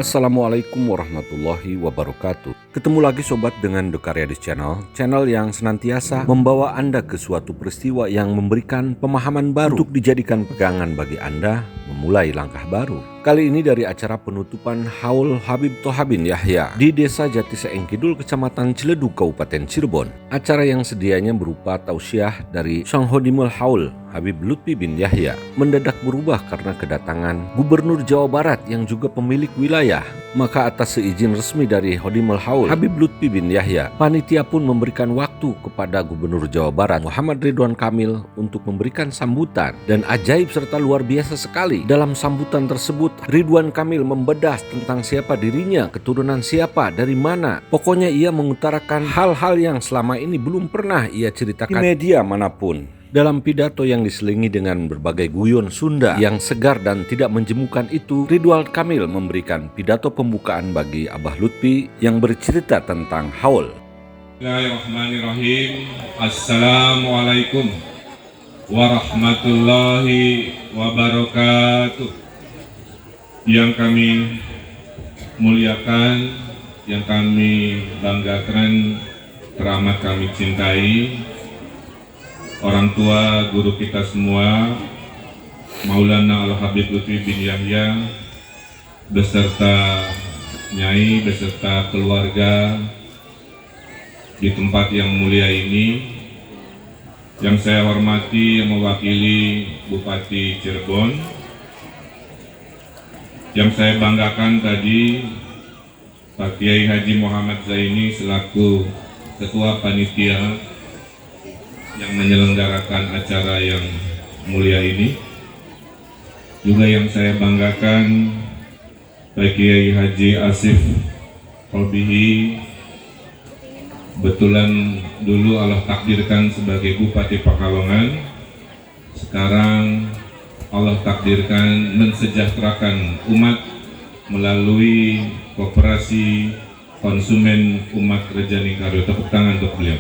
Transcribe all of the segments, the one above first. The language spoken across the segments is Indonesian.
Assalamualaikum warahmatullahi wabarakatuh. Ketemu lagi sobat dengan Dokariadis Channel yang senantiasa membawa Anda ke suatu peristiwa yang memberikan pemahaman baru untuk dijadikan pegangan bagi Anda memulai langkah baru. Kali ini dari acara penutupan Haul Habib Toha bin Yahya di Desa Jati Seeng Kidul, Kecamatan Ciledug, Kabupaten Cirebon. Acara yang sedianya berupa tausiah dari Sang Khodimul Haul Habib Lutfi bin Yahya mendadak berubah karena kedatangan Gubernur Jawa Barat yang juga pemilik wilayah. Maka atas seizin resmi dari Khodimul Haul Habib Lutfi bin Yahya, panitia pun memberikan waktu kepada Gubernur Jawa Barat Muhammad Ridwan Kamil untuk memberikan sambutan. Dan ajaib serta luar biasa sekali, dalam sambutan tersebut Ridwan Kamil membedah tentang siapa dirinya, keturunan siapa, dari mana. Pokoknya ia mengutarakan hal-hal yang selama ini belum pernah ia ceritakan di media manapun. Dalam pidato yang diselingi dengan berbagai guyon Sunda yang segar dan tidak menjemukan itu, Ridwan Kamil memberikan pidato pembukaan bagi Abah Lutfi yang bercerita tentang haul. Bismillahirrahmanirrahim. Assalamualaikum warahmatullahi wabarakatuh. Yang kami muliakan, yang kami banggakan, teramat kami cintai, orang tua guru kita semua, Maulana Al-Habib Lutfi bin Yahya, beserta Nyai, beserta keluarga di tempat yang mulia ini. Yang saya hormati, yang mewakili Bupati Cirebon, yang saya banggakan tadi Pak Kiai Haji Muhammad Zaini selaku Ketua Panitia yang menyelenggarakan acara yang mulia ini. Juga yang saya banggakan Pak Kiai Haji Asif Robihi, betulan dulu Allah takdirkan sebagai Bupati Pekalongan, sekarang Allah takdirkan mensejahterakan umat melalui Koperasi Konsumen Umat Rejani Karyo. Tepuk tangan untuk beliau.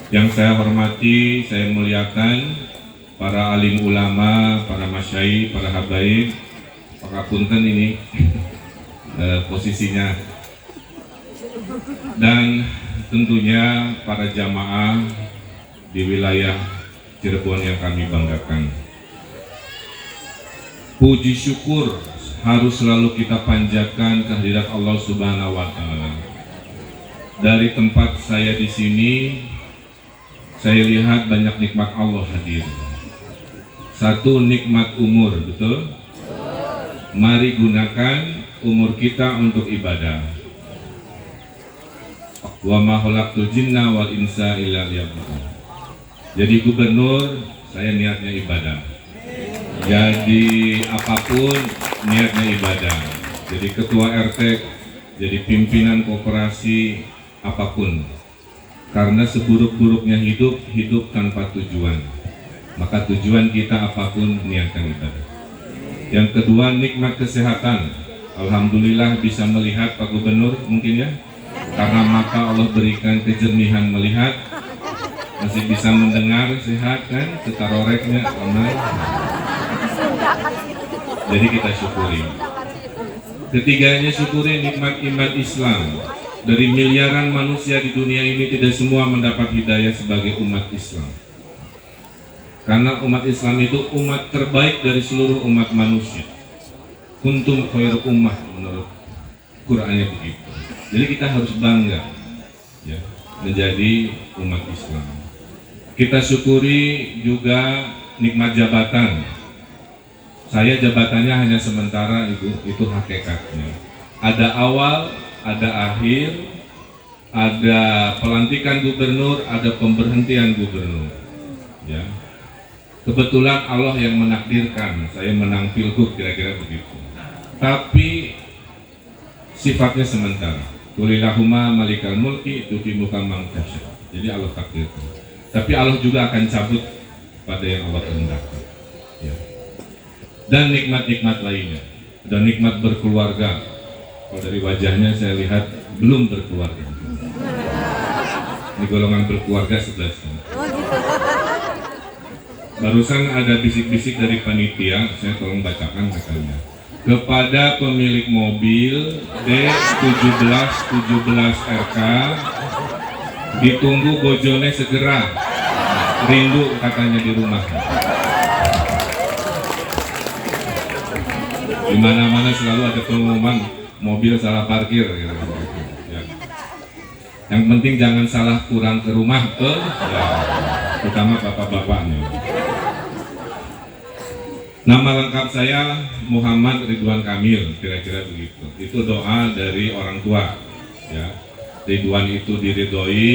Yang saya hormati, saya muliakan para alim ulama, para masyayikh, para habaib, Punten ini posisinya, dan tentunya para jamaah di wilayah Cirebon yang kami banggakan. Puji syukur harus selalu kita panjatkan kehadirat Allah Subhanahu wa Ta'ala. Dari tempat saya di sini, saya lihat banyak nikmat Allah hadir. Satu, nikmat umur, betul? Mari gunakan umur kita untuk ibadah. Wa ma khalaqtul jinna wal insa illa liya'budun. Jadi gubernur, saya niatnya ibadah. Jadi apapun, niatnya ibadah. Jadi ketua RT, jadi pimpinan koperasi, apapun. Karena seburuk-buruknya hidup, hidup tanpa tujuan. Maka tujuan kita apapun, niatkan ibadah. Yang kedua, nikmat kesehatan. Alhamdulillah bisa melihat Pak Gubernur mungkin ya. Karena mata Allah berikan kejernihan melihat. Masih bisa mendengar, sehat kan? Tetaroreknya aman. Jadi kita syukuri. Ketiganya, syukuri nikmat iman Islam. Dari miliaran manusia di dunia ini, tidak semua mendapat hidayah sebagai umat Islam. Karena umat Islam itu umat terbaik dari seluruh umat manusia. Kuntum khairu ummah menurut Qur'annya begitu. Jadi kita harus bangga ya, menjadi umat Islam. Kita syukuri juga nikmat jabatan. Saya jabatannya hanya sementara, itu hakikatnya. Ada awal, ada akhir, ada pelantikan gubernur, ada pemberhentian gubernur. Ya. Kebetulan Allah yang menakdirkan saya menang pilgub, kira-kira begitu. Tapi sifatnya sementara. Qulillahumma malikal mulki tu'ti mulka man tasya. Jadi Allah takdirkan. Tapi Allah juga akan cabut pada yang Allah kehendaki. Ya. Dan nikmat-nikmat lainnya. Dan nikmat berkeluarga. Kalau dari wajahnya saya lihat belum berkeluarga. Ini golongan berkeluarga 11. Barusan ada bisik-bisik dari panitia, saya tolong bacakan katanya. Kepada pemilik mobil D1717RK, ditunggu bojone segera, rindu katanya di rumah. Di mana-mana selalu ada pengumuman mobil salah parkir. Ya. Yang penting jangan salah pulang ke rumah, ya, terutama bapak-bapaknya. Nama lengkap saya Muhammad Ridwan Kamil, kira-kira begitu. Itu doa dari orang tua. Ya, Ridwan itu diridhoi,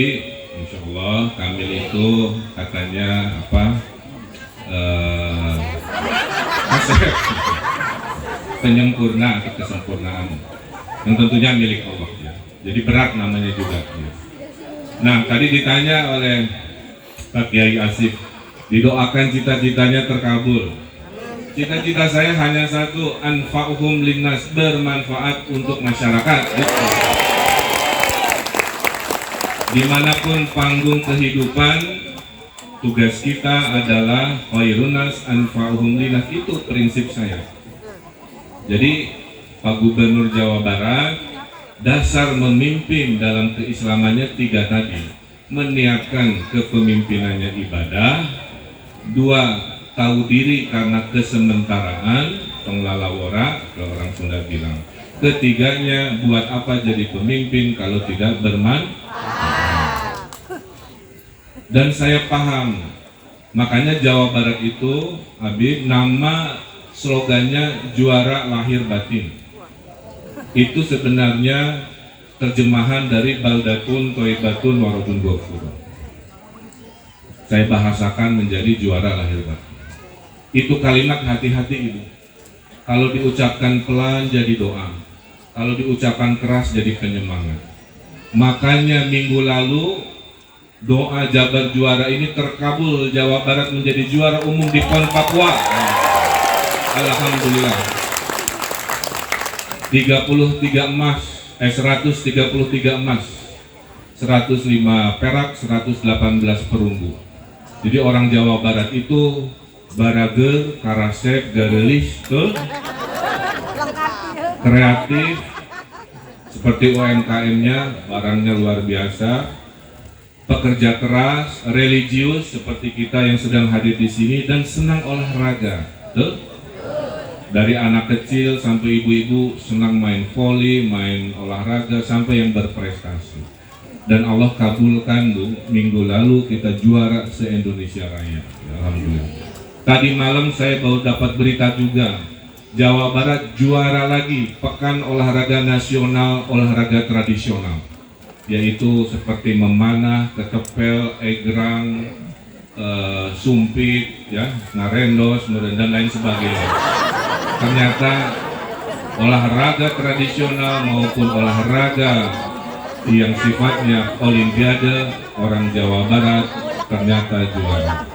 insya Allah. Kamil itu katanya apa? Asep, penyempurna atau kesempurnaan, yang tentunya milik Allah. Ya. Jadi berat namanya juga. Ya. Nah, tadi ditanya oleh Pak Kiai Asif, didoakan cita-citanya terkabul. Cita-cita saya hanya satu, anfa'uhum linnas, bermanfaat untuk masyarakat. Gitu. Dimanapun panggung kehidupan, tugas kita adalah khairunas anfa'uhum linnas, itu prinsip saya. Jadi Pak Gubernur Jawa Barat, dasar memimpin dalam keislamannya 3 tadi, meniatkan kepemimpinannya ibadah, 2, tahu diri karena kesementaraan, penglalawora, kalau orang Sunda bilang. Ketiganya, buat apa jadi pemimpin kalau tidak bermanfaat. Dan saya paham, makanya Jawa Barat itu, Habib, nama slogannya juara lahir batin. Itu sebenarnya terjemahan dari Baldatun Toibatun Warodun Ghafur. Saya bahasakan menjadi juara lahir batin. Itu kalimat hati-hati itu. Kalau diucapkan pelan jadi doa, kalau diucapkan keras jadi penyemangat. Makanya minggu lalu doa Jabar juara ini terkabul, Jawa Barat menjadi juara umum di PON Papua. Alhamdulillah. 133 emas, 105 perak, 118 perunggu. Jadi orang Jawa Barat itu barager, karasep, garelis, kreatif, seperti UMKM-nya, barangnya luar biasa, pekerja keras, religius seperti kita yang sedang hadir di sini, dan senang olahraga. Dari anak kecil sampai ibu-ibu senang main voli, main olahraga, sampai yang berprestasi. Dan Allah kabulkan minggu lalu kita juara se-Indonesia Raya. Alhamdulillah. Tadi malam saya baru dapat berita juga, Jawa Barat juara lagi Pekan Olahraga Nasional, olahraga tradisional, yaitu seperti memanah, ketepel, egrang, sumpit, ya, ngarendos, dan lain sebagainya. Ternyata olahraga tradisional maupun olahraga yang sifatnya olimpiade, orang Jawa Barat ternyata juara.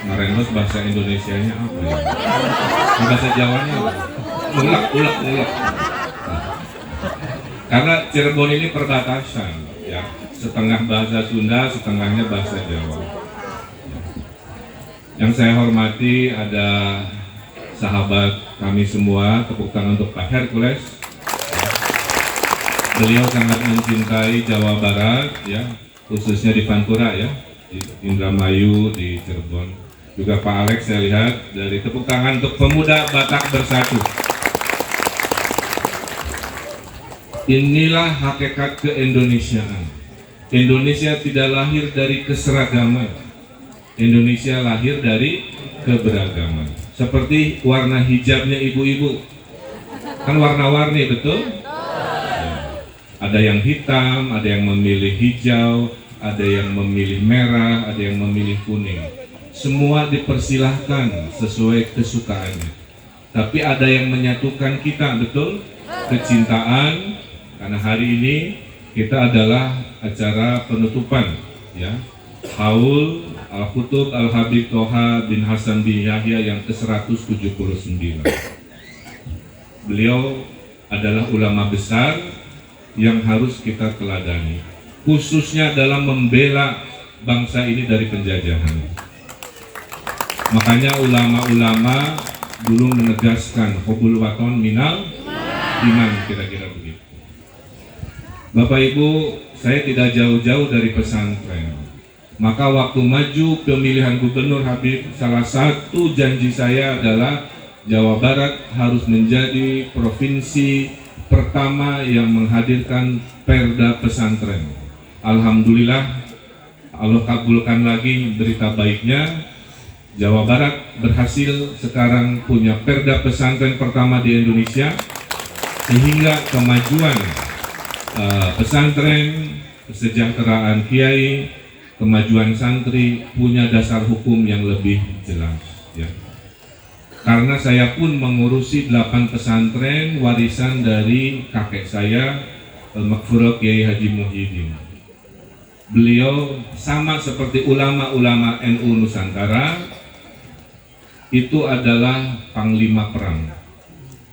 Ngarendos bahasa Indonesianya apa ya? Bahasa Jawanya apa? Ulek. Karena Cirebon ini perbatasan, ya, setengah bahasa Sunda, setengahnya bahasa Jawa. Yang saya hormati ada sahabat kami semua, tepuk tangan untuk Pak Hercules. Beliau sangat mencintai Jawa Barat, ya, khususnya di Pantura, ya, di Indramayu, di Cirebon. Juga Pak Alex saya lihat, dari tepuk tangan untuk pemuda Batak Bersatu. Inilah hakikat keindonesiaan. Indonesia tidak lahir dari keseragaman. Indonesia lahir dari keberagaman. Seperti warna hijabnya ibu-ibu, kan warna-warni, betul? Ya. Ada yang hitam, ada yang memilih hijau, ada yang memilih merah, ada yang memilih kuning. Semua dipersilahkan sesuai kesukaannya. Tapi ada yang menyatukan kita, betul? Kecintaan, karena hari ini kita adalah acara penutupan, ya, Haul Al-Kutub Al-Habib Toha bin Hasan bin Yahya yang ke-179. Beliau adalah ulama besar yang harus kita teladani, khususnya dalam membela bangsa ini dari penjajahan. Makanya ulama-ulama dulu menegaskan hubul waton minal iman, kira-kira begitu. Bapak Ibu, saya tidak jauh-jauh dari pesantren. Maka waktu maju pemilihan gubernur Habib, salah satu janji saya adalah Jawa Barat harus menjadi provinsi pertama yang menghadirkan perda pesantren. Alhamdulillah, Allah kabulkan lagi berita baiknya. Jawa Barat berhasil sekarang punya perda pesantren pertama di Indonesia, sehingga kemajuan pesantren, kesejahteraan kiai, kemajuan santri punya dasar hukum yang lebih jelas. Ya. Karena saya pun mengurusi 8 pesantren warisan dari kakek saya, Al-Maghfurah Kiai Haji Muhyiddin. Beliau sama seperti ulama-ulama NU Nusantara, itu adalah panglima perang.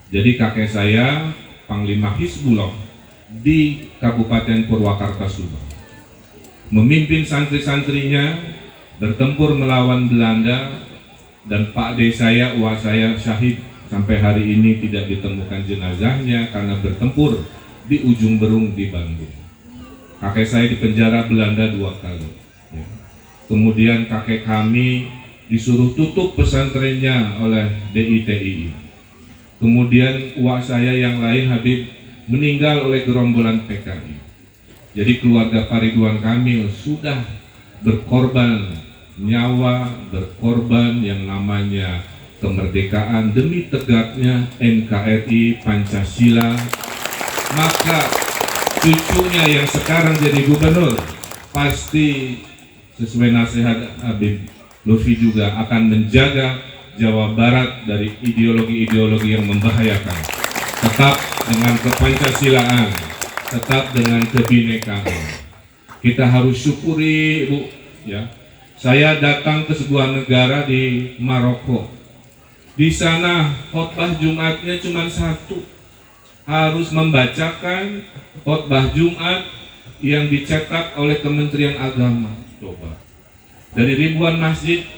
Jadi kakek saya panglima Hizbullah di Kabupaten Purwakarta Subang, memimpin santri-santrinya bertempur melawan Belanda, dan Pak D saya, uwa saya syahid sampai hari ini tidak ditemukan jenazahnya karena bertempur di ujung Berung di Bandung. Kakek saya dipenjara Belanda 2 kali. Ya. Kemudian kakek kami disuruh tutup pesantrennya oleh DITII. Kemudian uak saya yang lain Habib meninggal oleh gerombolan PKI. Jadi keluarga Pak Ridwan Kamil sudah berkorban nyawa, berkorban yang namanya kemerdekaan demi tegaknya NKRI Pancasila. Maka cucunya yang sekarang jadi gubernur pasti sesuai nasihat Habib Lutfi juga akan menjaga Jawa Barat dari ideologi-ideologi yang membahayakan. Tetap dengan kepancasilaan, tetap dengan kebinekaan. Kita harus syukuri, Bu. Ya, saya datang ke sebuah negara di Maroko. Di sana khotbah Jumatnya cuma 1. Harus membacakan khotbah Jumat yang dicetak oleh Kementerian Agama. Coba. Dari ribuan masjid,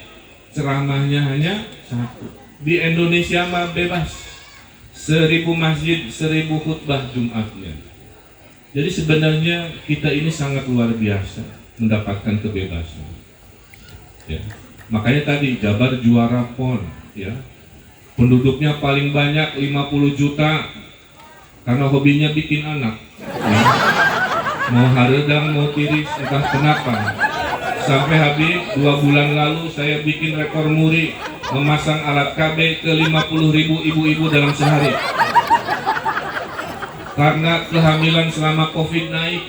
ceramahnya hanya 1. Di Indonesia mah bebas, 1000 masjid, 1000 khutbah Jumatnya. Jadi sebenarnya kita ini sangat luar biasa mendapatkan kebebasan. Ya. Makanya tadi Jabar juara PON, ya. Penduduknya paling banyak 50 juta karena hobinya bikin anak. Ya. Mau haredang, mau tiris, entah kenapa. Sampai habis 2 bulan lalu saya bikin rekor muri memasang alat KB ke 50.000 ibu-ibu dalam sehari. Karena kehamilan selama COVID naik.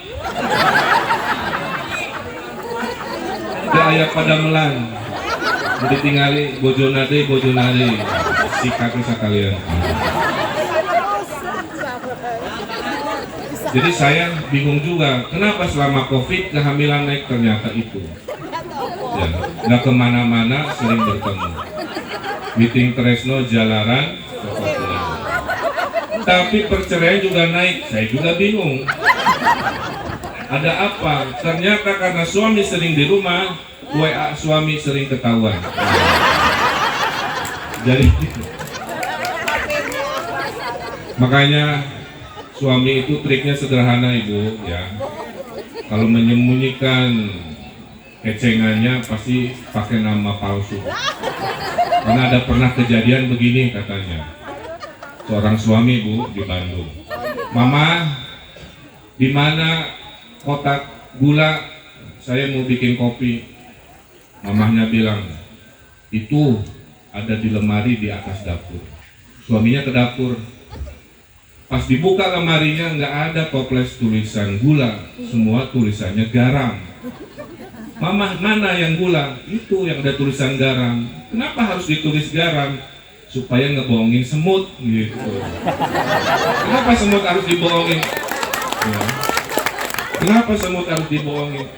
Daya pada melan. Jadi tinggali bojonade sikat sekalian. Jadi saya bingung juga, kenapa selama COVID kehamilan naik, ternyata itu. Ya, nggak kemana-mana, sering bertemu. Meeting Tresno Jalaran, tapi perceraian juga naik. Saya juga bingung. Ada apa? Ternyata karena suami sering di rumah, WA suami sering ketahuan. Jadi makanya suami itu triknya sederhana, Ibu, ya. Kalau menyembunyikan kecengannya pasti pakai nama palsu. Karena ada pernah kejadian begini katanya. Seorang suami, Bu, di Bandung. Mama, di mana kotak gula? Saya mau bikin kopi. Mamahnya bilang, itu ada di lemari di atas dapur. Suaminya ke dapur. Pas dibuka lemarinya nggak ada toples tulisan gula, semua tulisannya garam. Mama, mana yang gula? Itu yang ada tulisan garam. Kenapa harus ditulis garam? Supaya ngebohongin semut gitu. Kenapa semut harus dibohongin? Ya. Kenapa semut harus dibohongin?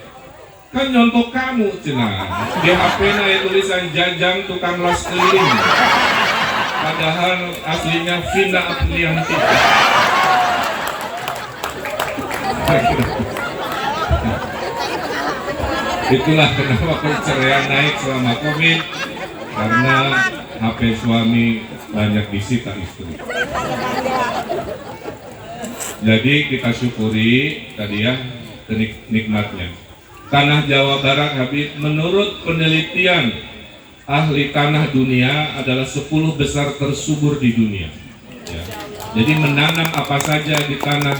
Kan nyontok kamu, cenah. Di HP-nya ya tulisan Jajang tukang las keliling. Padahal aslinya Vina Aprianti. Itulah kenapa perceraian naik selama COVID. karena HP suami banyak disita istri. Jadi kita syukuri tadi ya nikmatnya. Tanah Jawa Barat, Habib, menurut penelitian ahli tanah dunia adalah 10 besar tersubur di dunia. Ya. Jadi menanam apa saja di tanah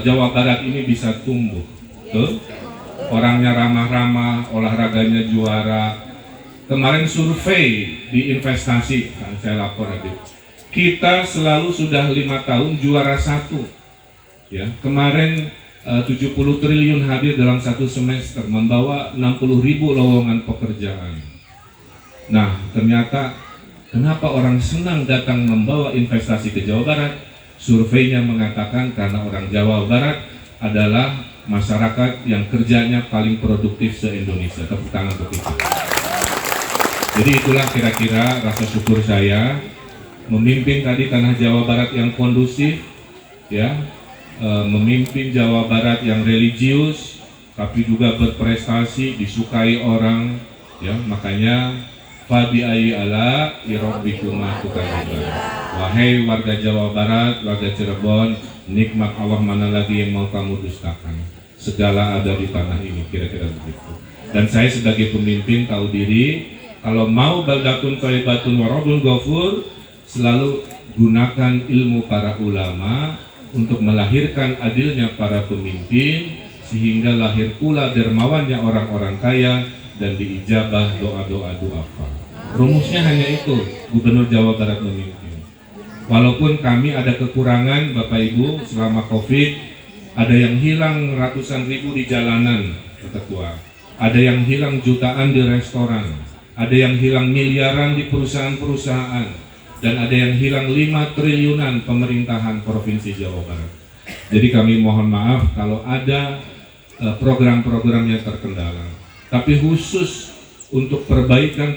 Jawa Barat ini bisa tumbuh. Tuh. Orangnya ramah-ramah, olahraganya juara. Kemarin survei di investasi, saya lapor Habib. Kita selalu sudah 5 tahun juara 1. Ya, kemarin 70 triliun hadir dalam 1 semester, membawa 60.000 lowongan pekerjaan. Nah, ternyata kenapa orang senang datang membawa investasi ke Jawa Barat? Surveinya mengatakan karena orang Jawa Barat adalah masyarakat yang kerjanya paling produktif se-Indonesia. Tepuk tangan untuk itu. Jadi itulah kira-kira rasa syukur saya memimpin tadi tanah Jawa Barat yang kondusif, ya, memimpin Jawa Barat yang religius, tapi juga berprestasi, disukai orang, ya. Makanya Fabi ayi ala irobikuma tukadziban. Wahai warga Jawa Barat, warga Cirebon, nikmat Allah mana lagi yang mau kamu dustakan? Segala ada di tanah ini, kira-kira begitu. Dan saya sebagai pemimpin tahu diri, kalau mau baldatun thayyibatun wa rabbun ghafur, selalu gunakan ilmu para ulama untuk melahirkan adilnya para pemimpin, sehingga lahir pula dermawannya orang-orang kaya dan diijabah doa-doa duafa. Rumusnya hanya itu, Gubernur Jawa Barat memimpin. Walaupun kami ada kekurangan Bapak Ibu selama Covid, ada yang hilang ratusan ribu di jalanan, Ketua. Ada yang hilang jutaan di restoran, ada yang hilang miliaran di perusahaan-perusahaan, dan ada yang hilang 5 triliunan pemerintahan Provinsi Jawa Barat. Jadi kami mohon maaf kalau ada program-program yang terkendala. Tapi khusus untuk perbaikan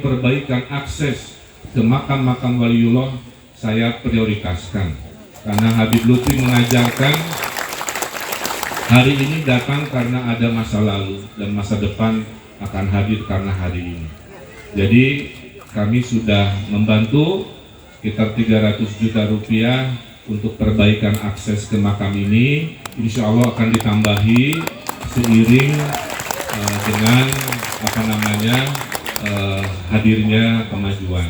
akses ke makam-makam waliullah saya prioritaskan. Karena Habib Lutfi mengajarkan hari ini datang karena ada masa lalu dan masa depan akan hadir karena hari ini. Jadi kami sudah membantu sekitar 300 juta rupiah untuk perbaikan akses ke makam ini. Insya Allah akan ditambahi seiring dengan hadirnya kemajuan.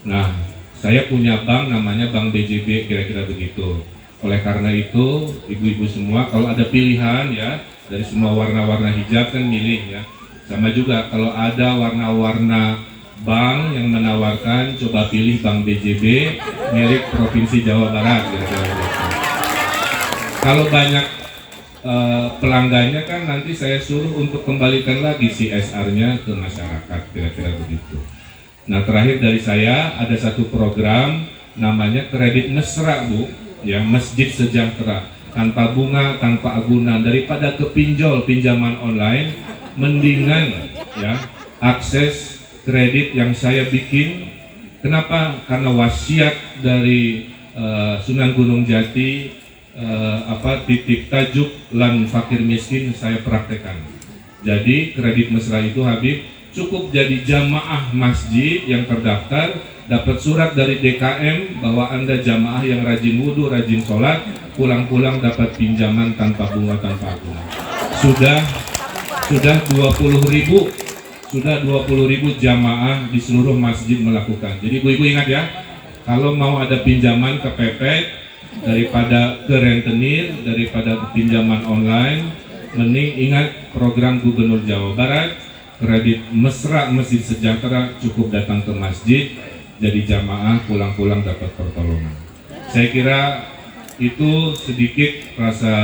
Nah, saya punya bank namanya Bank BJB, kira-kira begitu. Oleh karena itu, ibu-ibu semua kalau ada pilihan ya dari semua warna-warna hijab kan milih ya. Sama juga kalau ada warna-warna bank yang menawarkan, coba pilih Bank BJB milik Provinsi Jawa Barat. Kalau banyak pelanggannya kan nanti saya suruh untuk kembalikan lagi CSR-nya ke masyarakat, kira-kira begitu. Nah, terakhir dari saya ada satu program namanya kredit mesra, Bu, ya, Masjid Sejahtera, tanpa bunga, tanpa agunan, daripada ke pinjaman online, mendingan ya akses kredit yang saya bikin. Kenapa? Karena wasiat dari Sunan Gunung Jati, titik tajuk lan fakir miskin saya praktekkan. Jadi kredit mesra itu Habib cukup jadi jamaah masjid yang terdaftar, dapat surat dari DKM bahwa Anda jamaah yang rajin wudhu, rajin sholat, pulang-pulang dapat pinjaman tanpa bunga, tanpa agunan. Sudah 20.000 jamaah di seluruh masjid melakukan. Jadi ibu-ibu ingat ya, kalau mau ada pinjaman kepepet daripada ke rentenir, daripada pinjaman online, mending ingat program Gubernur Jawa Barat, kredit mesra Masjid Sejahtera, cukup datang ke masjid, jadi jamaah, pulang-pulang dapat pertolongan. Saya kira itu sedikit rasa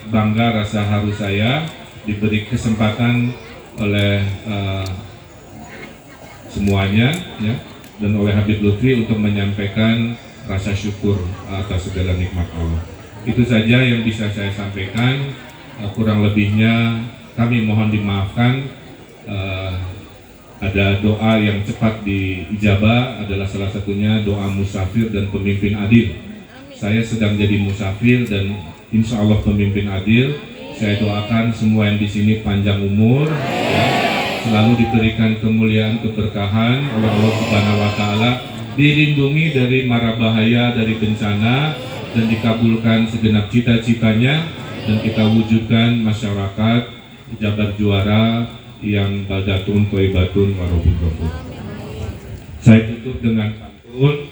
bangga, rasa haru saya diberi kesempatan oleh semuanya ya, dan oleh Habib Lutfi untuk menyampaikan rasa syukur atas segala nikmat Allah. Itu saja yang bisa saya sampaikan. Kurang lebihnya kami mohon dimaafkan. Ada doa yang cepat diijabah, adalah salah satunya doa musafir dan pemimpin adil. Saya sedang jadi musafir dan insya Allah pemimpin adil. Saya doakan semua yang di sini panjang umur, ya, selalu diberikan kemuliaan, keberkahan oleh Allah Subhanahu wa Ta'ala, dilindungi dari mara bahaya, dari bencana, dan dikabulkan segenap cita-citanya, dan kita wujudkan masyarakat Jabar Juara yang baldatun thayyibatun warabun ghafur. Saya tutup dengan pantun.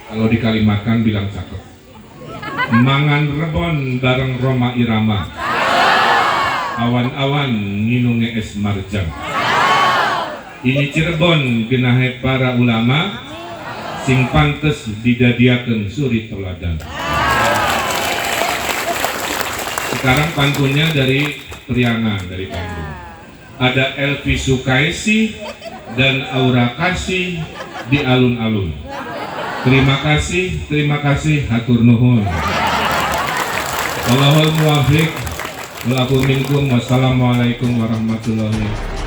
Kalau di Kalimakan bilang cakep. Mangan rebon bareng Roma Irama, awan-awan nginunge es marjan. Ini Cirebon genahe para ulama, sing pantes didadiakeun suri teladan. Sekarang pantunnya dari Priangan, dari Bandung. Ada Elvi Sukaisi dan Aura Kasih di alun-alun. Terima kasih, hatur nuhun. Wallahul muwaffiq, wal afu minkum, wassalamualaikum warahmatullahi wabarakatuh.